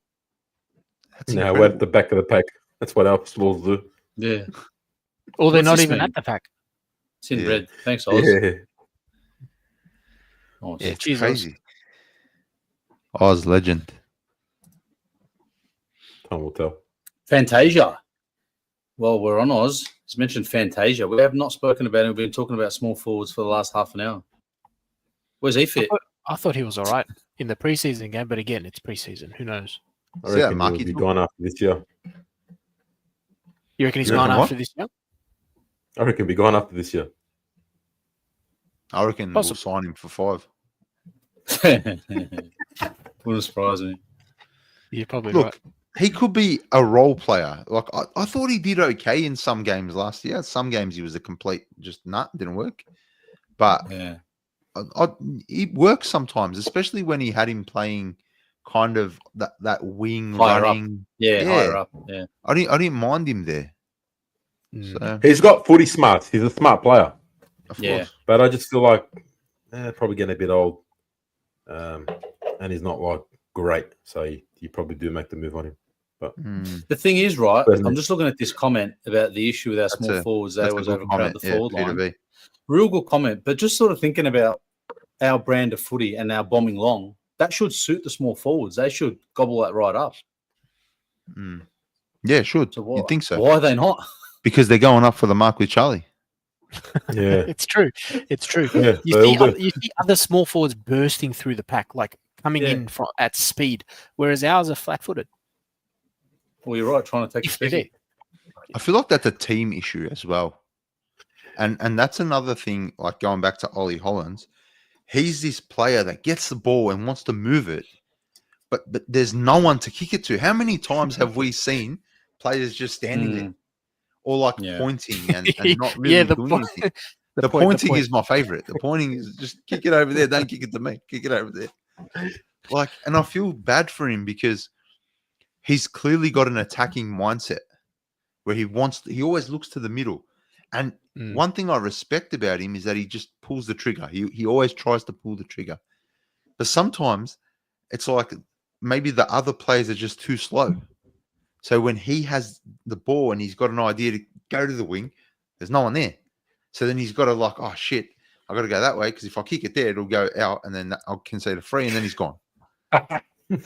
That's No, incredible. we're at the back of the pack. That's what our smalls do. Yeah. Or they're What's not this even mean? at the pack. It's in Yeah. red. Thanks, Oz. Yeah. Nice. Yeah, it's Cheers, Oz. crazy. Oz legend. Time will tell. Fantasia. Well, we're on Oz. He's mentioned Fantasia. We have not spoken about him. We've been talking about small forwards for the last half an hour. Where's he fit? I thought he was all right in the preseason game, but again, it's preseason. Who knows? I See that reckon Marky he'll be took? gone after this year. You reckon he's You gone reckon after this year? I reckon he'll be gone after this year. I reckon Possible. we'll sign him for 5. Wouldn't surprise me. You're probably Look, right. he could be a role player. Like I thought he did okay in some games last year. Some games he was a complete just nut, didn't work. But Yeah. it works sometimes, especially when he had him playing kind of that wing Higher up. running. Yeah, Yeah. higher up. Yeah. I didn't mind him there. Mm. So He's got footy smarts. He's a smart player. of Yeah. course. But I just feel like probably getting a bit old. And he's not like great. So you probably do make the move on him. Mm, The thing is, right, Doesn't I'm it? just looking at this comment about the issue with our That's small a- forwards. They that's a always good overcrowd comment. the Yeah, forward line. Peter B. Real good comment. But just sort of thinking about our brand of footy and our bombing long, that should suit the small forwards. They should gobble that right up. Mm. Yeah, should. So why, You'd think so. Why are they not? Because they're going up for the mark with Charlie. Yeah. It's true. It's true. Yeah. You they'll see, do. you see other small forwards bursting through the pack, like coming Yeah. in at speed, whereas ours are flat-footed. Well, you're right, trying to take If the they're speed. I feel like that's a team issue as well. And that's another thing, like going back to Ollie Hollins. He's this player that gets the ball and wants to move it, but there's no one to kick it to. How many times have we seen players just standing there or like Yeah. pointing and not really Yeah, the doing point- anything? The pointing is my favorite. The pointing is just kick it over there. Don't kick it to me. Kick it over there. Like, and I feel bad for him because he's clearly got an attacking mindset where he always looks to the middle. And one thing I respect about him is that he just pulls the trigger. He always tries to pull the trigger. But sometimes it's like maybe the other players are just too slow. So when he has the ball and he's got an idea to go to the wing, there's no one there. So then he's got to like, oh shit, I got to go that way because if I kick it there, it'll go out and then I can say the free and then he's gone.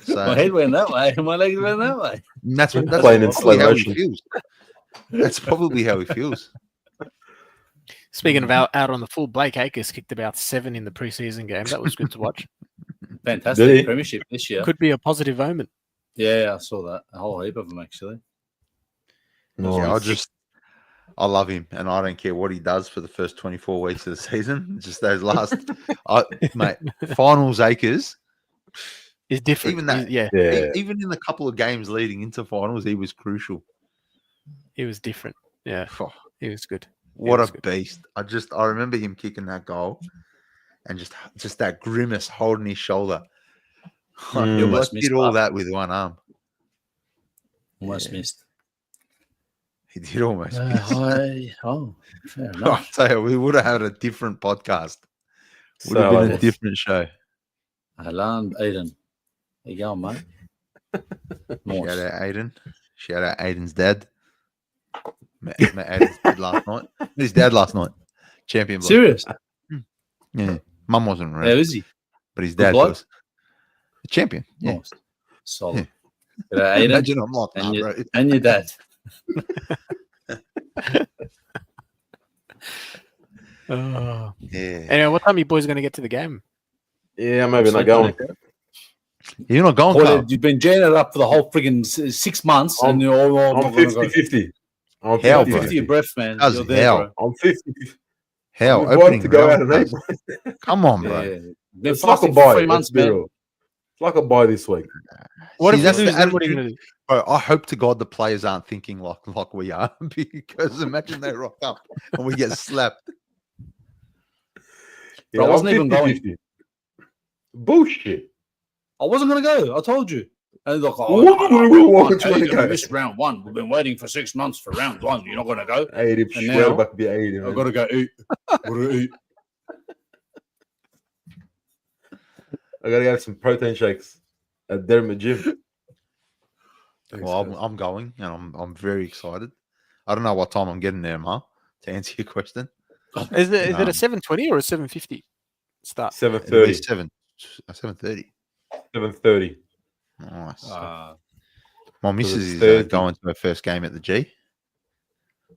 So My head went that way and my legs went that way. that's Playing in slow probably how he motion. feels. That's probably how he feels. Speaking of out on the full, Blake Acres kicked about 7 in the preseason game. That was good to watch. Fantastic Did he? premiership this year. Could be a positive omen. Yeah, I saw that. A whole heap of them, actually. Yeah, Nice. I love him, and I don't care what he does for the first 24 weeks of the season. Just those last, mate, finals Acres. It's different. Even that, yeah, Yeah. even in the couple of games leading into finals, he was crucial. it was different. Yeah, Oh, it was good. what was a good. beast! I remember him kicking that goal, and just that grimace holding his shoulder. He He almost missed did all that. that with one arm. Almost Yeah. missed. He did almost. miss. Fair I enough. tell you, we would have had a different podcast. Would have been a So, different show. Alan Eden. There you go, mate. Shout Nice. out Aiden. Shout out Aiden's dad. Met Aiden's dad last night. Met his dad last night. Champion bloke. Serious? Yeah. Mum wasn't How around, is he? but his Good dad bloke? was. A champion. Yeah. Nice. Solid. G'day, Aiden. Imagine I'm like, And, nah, your, bro. and your dad. Oh. Yeah. Anyway, what time are you boys going to get to the game? yeah, maybe not Sleeping going. like that. You're not going, Well, Carl. you've been jamming it up for the whole friggin' 6 months, and you're all I'm not going to go 50-50. I'm Hell, 50-50. bro. 50 your breath, man. How's You're there, hell? bro. I'm 50. Hell, I'm invited opening to go out round, and mate. eat. Come on, bro. Yeah. Been It's like a fasting buy. for 3 months, Let's be man. real. It's like a buy this week. What See, if that's we the lose? Then what are you attitude. going to do? Bro, I hope to God the players aren't thinking like we are, because imagine they rock up and we get slapped. Bro, I I'm wasn't even going. 50-50. Bullshit. I wasn't going to go. I told you. And like, What? Why would you wanna go? we missed round 1. We've been waiting for 6 months for round 1. You're not going to go. I ate him. And Swear now, back to be 80. I've got to go eat. Got to eat. I gotta get some protein shakes at Dermot Gym. Well, I'm going, and I'm very excited. I don't know what time I'm getting there, Ma, to answer your question. Is it a 7:20 or a 7:50 start? 7:30. 7:30. 7:30. Nice. Ah, My missus is Thursday. going to her first game at the G.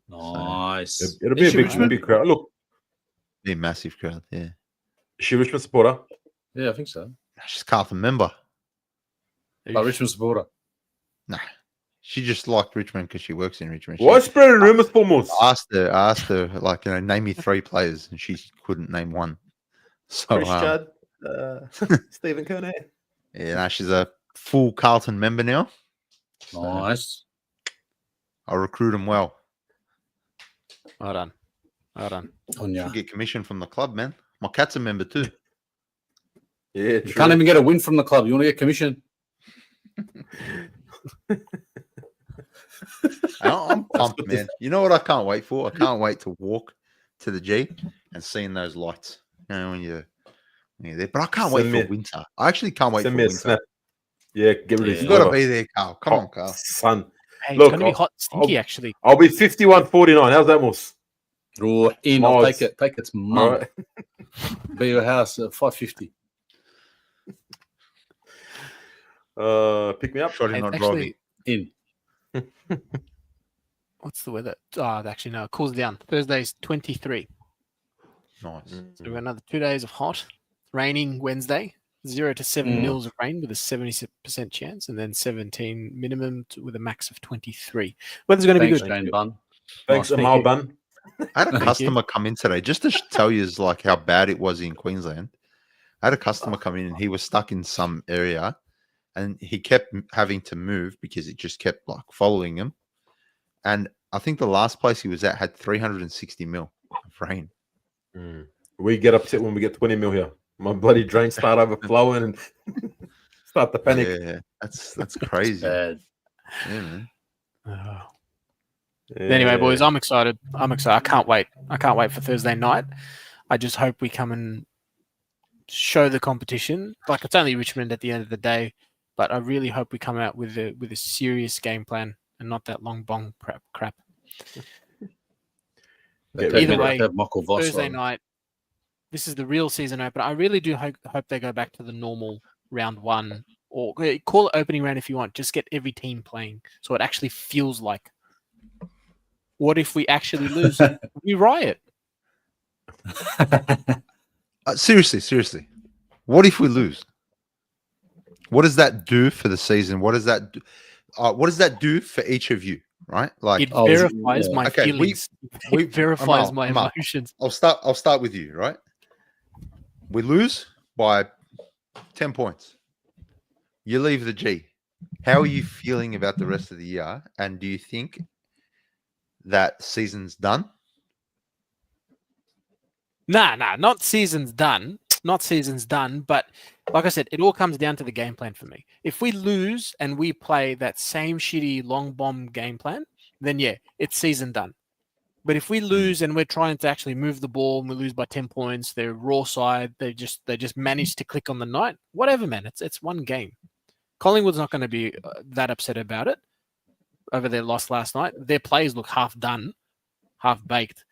nice. It'll be Is a she Richmond? big crowd. Look, Be a massive crowd, yeah. is she a Richmond supporter? Yeah, I think so. She's a Carlton member. But Richmond supporter. Nah. She just liked Richmond because she works in Richmond. Why spreading rumours for Moose? I asked her, like, name me 3 players, and she couldn't name one. So, Chris Judd, Stephen Kerner. yeah, she's a full Carlton member now. Nice. I'll recruit them well. Well done. On ya. Should get commission from the club, man. My cat's a member too. Yeah, You can't even get a win from the club. You want to get commission? I'm pumped, man. You know what I can't wait for? I can't wait to walk to the G and seeing those lights. You know, when you're there. But I can't wait for winter. I actually can't wait for Send me a winter. snap. Yeah, get rid of You this got to weather. be there, Carl. Come on, Carl. Son. Hey, Look, it's going to be hot and stinky, actually. I'll be 51.49. How's that, Moose? Oh, in. I'll take it. Take its mum. All right. Be your house at 550. Pick me up. Shot him Hey, not actually, driving. In. what's the weather? Actually, no, it cools down. Thursday's 23. Nice. So we've got another 2 days of hot. Raining Wednesday. 0 to 7 mils of rain with a 70% chance, and then 17 minimum with a max of 23. Weather's going to be Thanks, good. Jane Bun. Thanks, Nice. Amal Bun. I had a customer come in today just to tell you like how bad it was in Queensland. I had a customer come in and he was stuck in some area and he kept having to move because it just kept like following him. And I think the last place he was at had 360 mil of rain. We get upset when we get 20 mil here. My bloody drains start overflowing and start to panic. Yeah, that's crazy. Bad. Yeah, man. Anyway, boys, I'm excited. I can't wait. I can't wait for Thursday night. I just hope we come and show the competition. Like, it's only Richmond at the end of the day, but I really hope we come out with a serious game plan and not that long bong crap. Either way, Thursday night, this is the real season opener. I really do hope they go back to the normal round 1, or call it opening round if you want. Just get every team playing so it actually feels like. What if we actually lose? We riot. Seriously. What if we lose? What does that do for the season? What does that do? What does that do for each of you? Right? Like it verifies my feelings. It verifies my emotions. I'll start with you. Right? We lose by 10 points. You leave the G. How are you feeling about the rest of the year? And do you think that season's done? Nah, not season's done. Not season's done. But like I said, it all comes down to the game plan for me. If we lose and we play that same shitty long bomb game plan, then yeah, it's season done. But if we lose and we're trying to actually move the ball and we lose by 10 points, they're raw side, they just managed to click on the night, whatever, man. It's one game. Collingwood's not going to be that upset about it over their loss last night. Their plays look half done, half baked.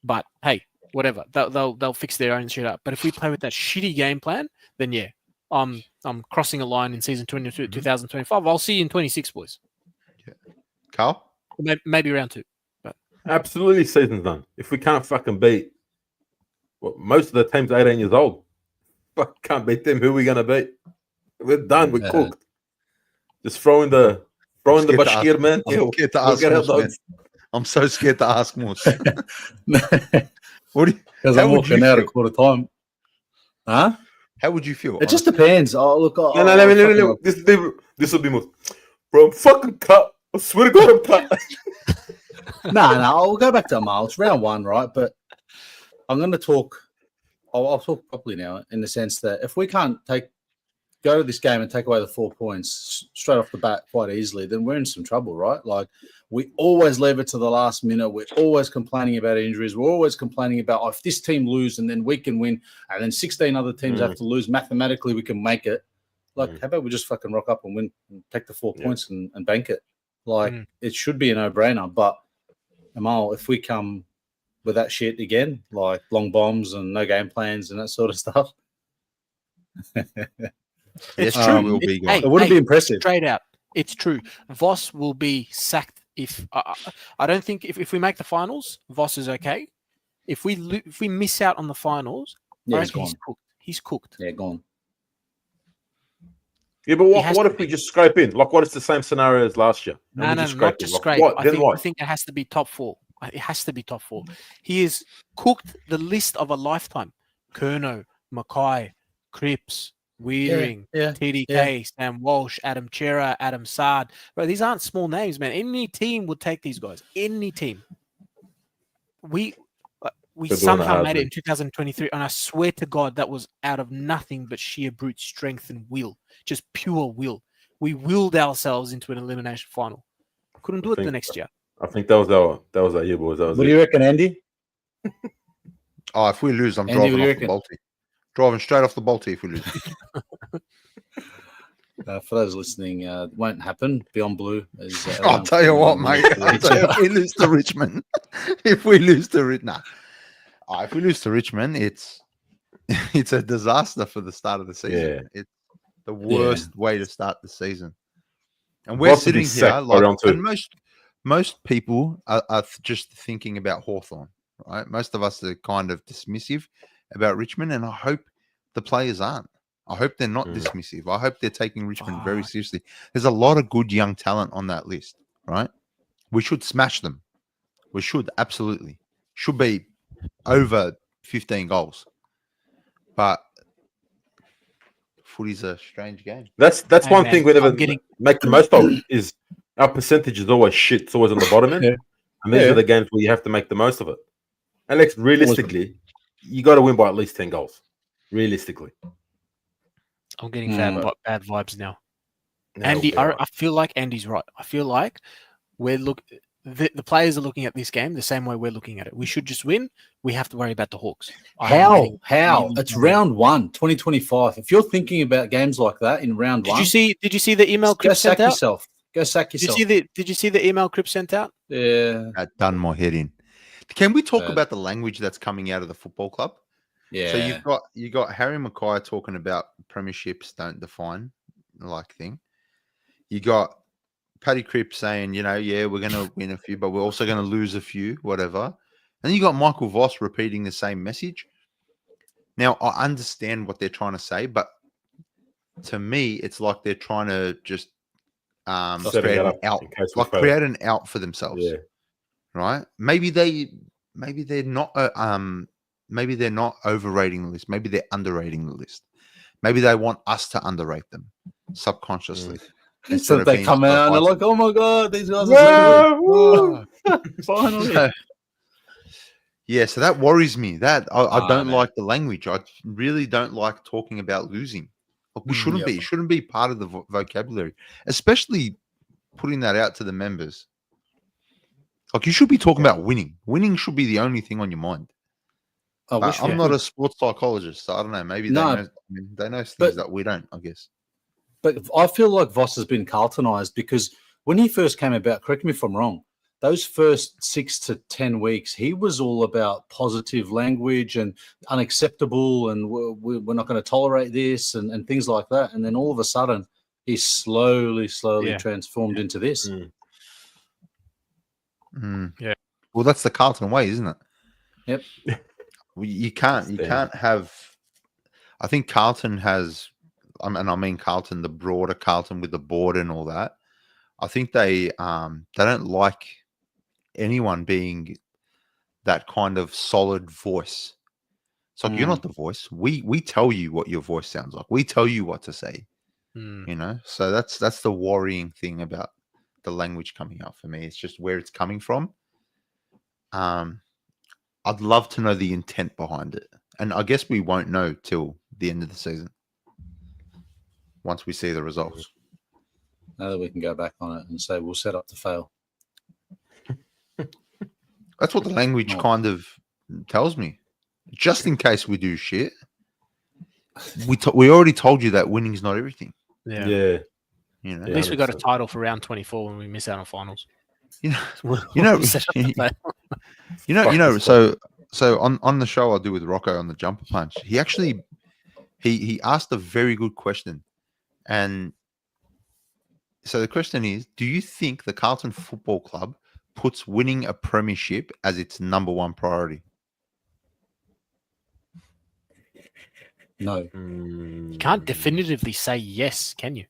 But hey, whatever. They'll fix their own shit up. But if we play with that shitty game plan, then yeah, I'm crossing a line in season 2025. I'll see you in 26, boys. Yeah. Carl? Maybe round 2. But absolutely, season's done. If we can't fucking beat, most of the team's 18 years old. Can't beat them. Who are we gonna beat? We're done. We're cooked. Just throwing the Bashir, man. I'm so scared to ask more. What do you? Because I'm walking out at quarter time. Huh? How would you feel? It just depends. Oh, look. No. This will be more. Bro, I'm fucking cut. I swear to God, I'm cut. No. I'll go back to Amal. It's round 1, right? But I'm going to talk. I'll talk properly now in the sense that if we can't go go to this game and take away the 4 points straight off the bat quite easily, then we're in some trouble, right? Like, we always leave it to the last minute. We're always complaining about injuries. We're always complaining about, if this team lose and then we can win, and then 16 other teams have to lose, mathematically we can make it. Like, how about we just fucking rock up and win and take the 4 points and bank it? Like, it should be a no-brainer. But, Amal, if we come with that shit again, like long bombs and no game plans and that sort of stuff, it's true. Will be it wouldn't be impressive. Straight out, it's true. Voss will be sacked if I don't think if we make the finals, Voss is okay. If we miss out on the finals, he's cooked. He's cooked. Yeah, gone. Yeah, but what if we just scrape in? Like, what is the same scenario as last year? No, not just scrape. I think it has to be top 4. It has to be top 4. He has cooked the list of a lifetime. Curnow, Mackay, Cripps, Wiedering, TDK, Sam Walsh, Adam Chera, Adam Sard. Bro, these aren't small names, man. Any team would take these guys. Any team. We somehow made it in 2023, and I swear to God that was out of nothing but sheer brute strength and will. Just pure will. We willed ourselves into an elimination final. Couldn't do it the next year. I think that was our year, boys. What do you reckon, Andy? If we lose, I'm driving off the Balti. Driving straight off the Balti if we lose. For those listening, it won't happen. Beyond Blue is. I'll tell you what, mate. If we lose to Richmond, if we lose to Richmond, it's a disaster for the start of the season. Yeah. It's the worst way to start the season. And we're sitting here and most people are just thinking about Hawthorn, right? Most of us are kind of dismissive about Richmond, and I hope the players aren't. I hope they're not dismissive. I hope they're taking Richmond very seriously. There's a lot of good young talent on that list, right? We should smash them. We should, absolutely. Should be over 15 goals. But footy's a strange game. That's one thing we never make the most of is our percentage is always shit. It's always on the bottom end. And these are the games where you have to make the most of it. Alex, realistically, you got to win by at least 10 goals. Realistically. I'm getting bad vibes now. Andy, I feel like Andy's right. I feel like the players are looking at this game the same way we're looking at it. We should just win. We have to worry about the Hawks. How? It's round 1, 2025. If you're thinking about games like that in round 1, did you see the email Cripps sent out? Go sack yourself. Did you see the email Cripps sent out? Yeah. That done my head in. Can we talk about the language that's coming out of the football club? Yeah. So you got Harry Mackay talking about premierships don't define thing. You got Paddy Cripps saying, we're going to win a few, but we're also going to lose a few, whatever. And you got Michael Voss repeating the same message. Now, I understand what they're trying to say, but to me, it's like they're trying to just create an out for themselves. Yeah. Right? Maybe they're not overrating the list. Maybe they're underrating the list. Maybe they want us to underrate them subconsciously. So they come out and they're like, "Oh my god, these guys are finally." So that worries me. That I don't like the language. I really don't like talking about losing. We shouldn't be. It shouldn't be part of the vocabulary, especially putting that out to the members. You should be talking about winning. Winning should be the only thing on your mind. I'm not a sports psychologist, so I don't know. Maybe they know things that we don't, I guess. But I feel like Voss has been Carltonized because when he first came about, correct me if I'm wrong, those first 6 to 10 weeks, he was all about positive language and unacceptable and we're not going to tolerate this and things like that. And then all of a sudden, he's slowly transformed into this. Yeah. Well, that's the Carlton way, isn't it? Yep. You can't have. I think Carlton has, and I mean Carlton, the broader Carlton with the board and all that. I think they don't like anyone being that kind of solid voice. It's like you're not the voice. We tell you what your voice sounds like. We tell you what to say. So that's the worrying thing about the language coming out for me. It's just where it's coming from. I'd love to know the intent behind it, and I guess we won't know till the end of the season. once we see the results. Now that we can go back on it and say we'll set up to fail. That's what the language Oh. kind of tells me. Just in case we do shit, we already told you that winning's not everything. Yeah. Yeah. You know, At least we got a 100%. title for round 24 when we miss out on finals. you know, We'll you know, set up to fail. you know. this So on the show I do with Rocco on the Jumper Punch, he actually he asked a very good question, and so the question is: do you think the Carlton Football Club puts winning a premiership as its number one priority? No. You can't definitively say yes, can you?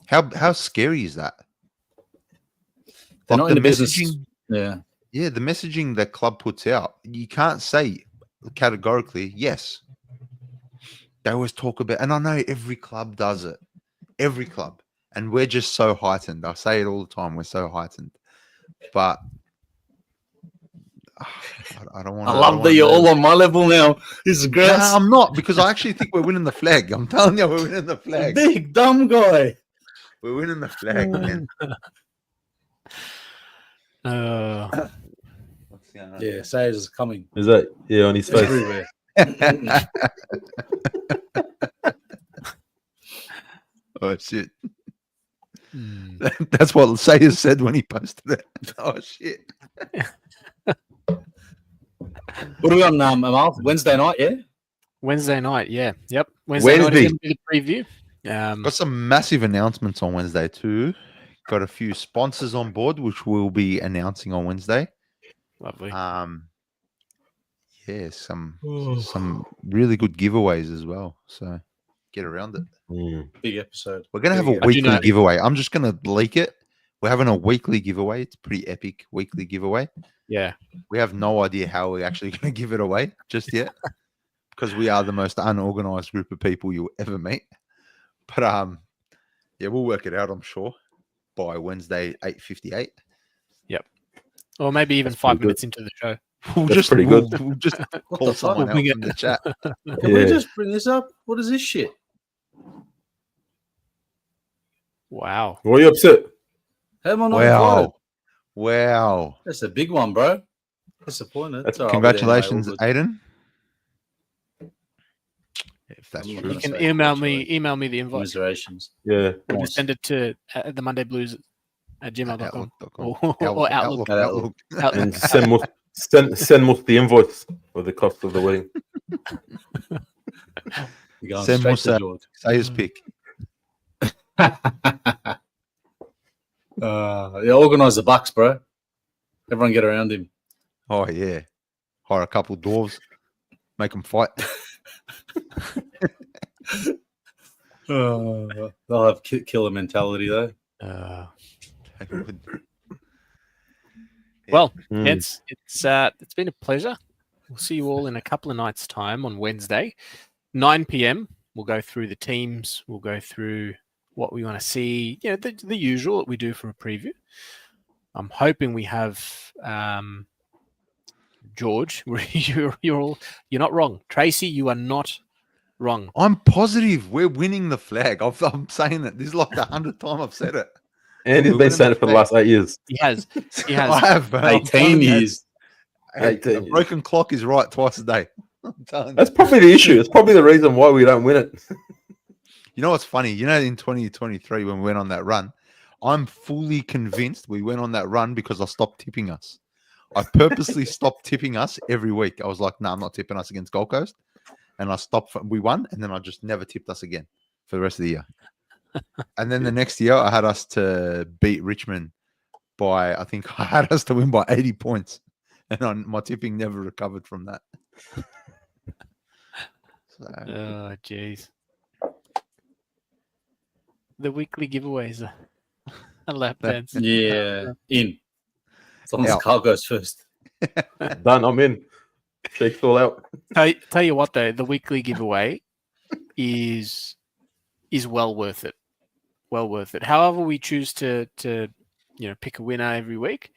How scary is that? They're Like not in the business. Yeah. Yeah, the messaging that club puts out, you can't say categorically yes. They always talk about, and I know every club does it, every club, and we're just so heightened. I say it all the time. We're so heightened, but I don't want. I love that you're all on my level now. This is great. Nah, I'm not, because I actually think we're winning the flag. I'm telling you, we're winning the flag. Big dumb guy. We're winning the flag, man. What's going on? Yeah, Sayers is coming Is that on his face? everywhere. Oh shit! That's what Sayers said when he posted it. Oh shit! What are we on, Amal? Wednesday night, yeah? Wednesday night, yeah. Yep. Wednesday night is going to be the preview. Got some massive announcements on Wednesday too. Got a few sponsors on board, which we'll be announcing on Wednesday. Lovely. Yeah, some really good giveaways as well. So get around it. Big episode. We're gonna have a weekly giveaway. I'm just gonna leak it. We're having a weekly giveaway. It's a pretty epic weekly giveaway. Yeah. We have no idea how we're actually gonna give it away just yet, because we are the most unorganized group of people you'll ever meet. But yeah, we'll work it out, I'm sure, by Wednesday 8:58. Yep. Or maybe even 5 minutes into the show. We'll That's pretty good. We'll just call someone else in the chat. Can we just bring this up? What is this shit? Wow. Why are you upset? How am I not invited? Wow. That's a big one, bro. Disappointed. It's all right, Congratulations, I'll be there anyway, Aiden. If that's I'm true. You gonna can say email congratulations. me the all good. invite. Commiserations. Yeah. Or Nice. just send it to the Monday Blues at gmail.com. Outlook.com. Or Outlook. Outlook. And send us the invoice for the cost of the wedding. You're going Send straight Musa. to George. Say his pick. Yeah, organise the Bucks, bro. Everyone get around him. Oh, yeah. Hire a couple of dwarves. Make them fight. They'll have killer mentality, though. Well, it's been a pleasure. We'll see you all in a couple of nights' time on Wednesday, 9 p.m. We'll go through the teams. We'll go through what we want to see. You know, the usual that we do for a preview. I'm hoping we have George. You're not wrong, Tracy. You are not wrong. I'm positive we're winning the flag. I'm saying it. This is like the 100th time I've said it. And he's been saying it for the last 8 years. He has. I have, bro. 18 years. A broken clock is right twice a day. I'm telling you. That's probably the issue. It's probably the reason why we don't win it. You know what's funny? You know, in 2023 when we went on that run, I'm fully convinced we went on that run because I stopped tipping us. I purposely stopped tipping us every week. I was like, no, I'm not tipping us against Gold Coast. And I stopped. We won, and then I just never tipped us again for the rest of the year. And then the next year, I had us to beat Richmond by, I think I had us to win by 80 points. And my tipping never recovered from that. Oh, jeez. The weekly giveaways are lap dance. Yeah, in. As long as Out. Carl goes first. Done. I'm in. Check's all out. Tell you what, though, the weekly giveaway is well worth it. Well worth it. However, we choose to pick a winner every week.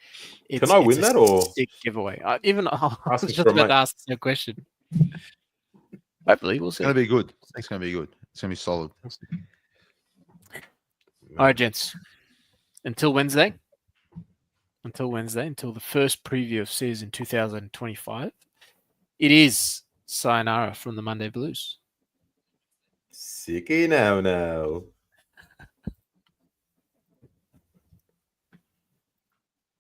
Can I win that, or sick giveaway? I was Asking just for a about to mate. ask the question. Hopefully, we'll It's see. going to be good. It's going to be good. It's going to be solid. All right, gents. Until Wednesday, until the first preview of season 2025, it is sayonara from the Monday Blues. Sicky now.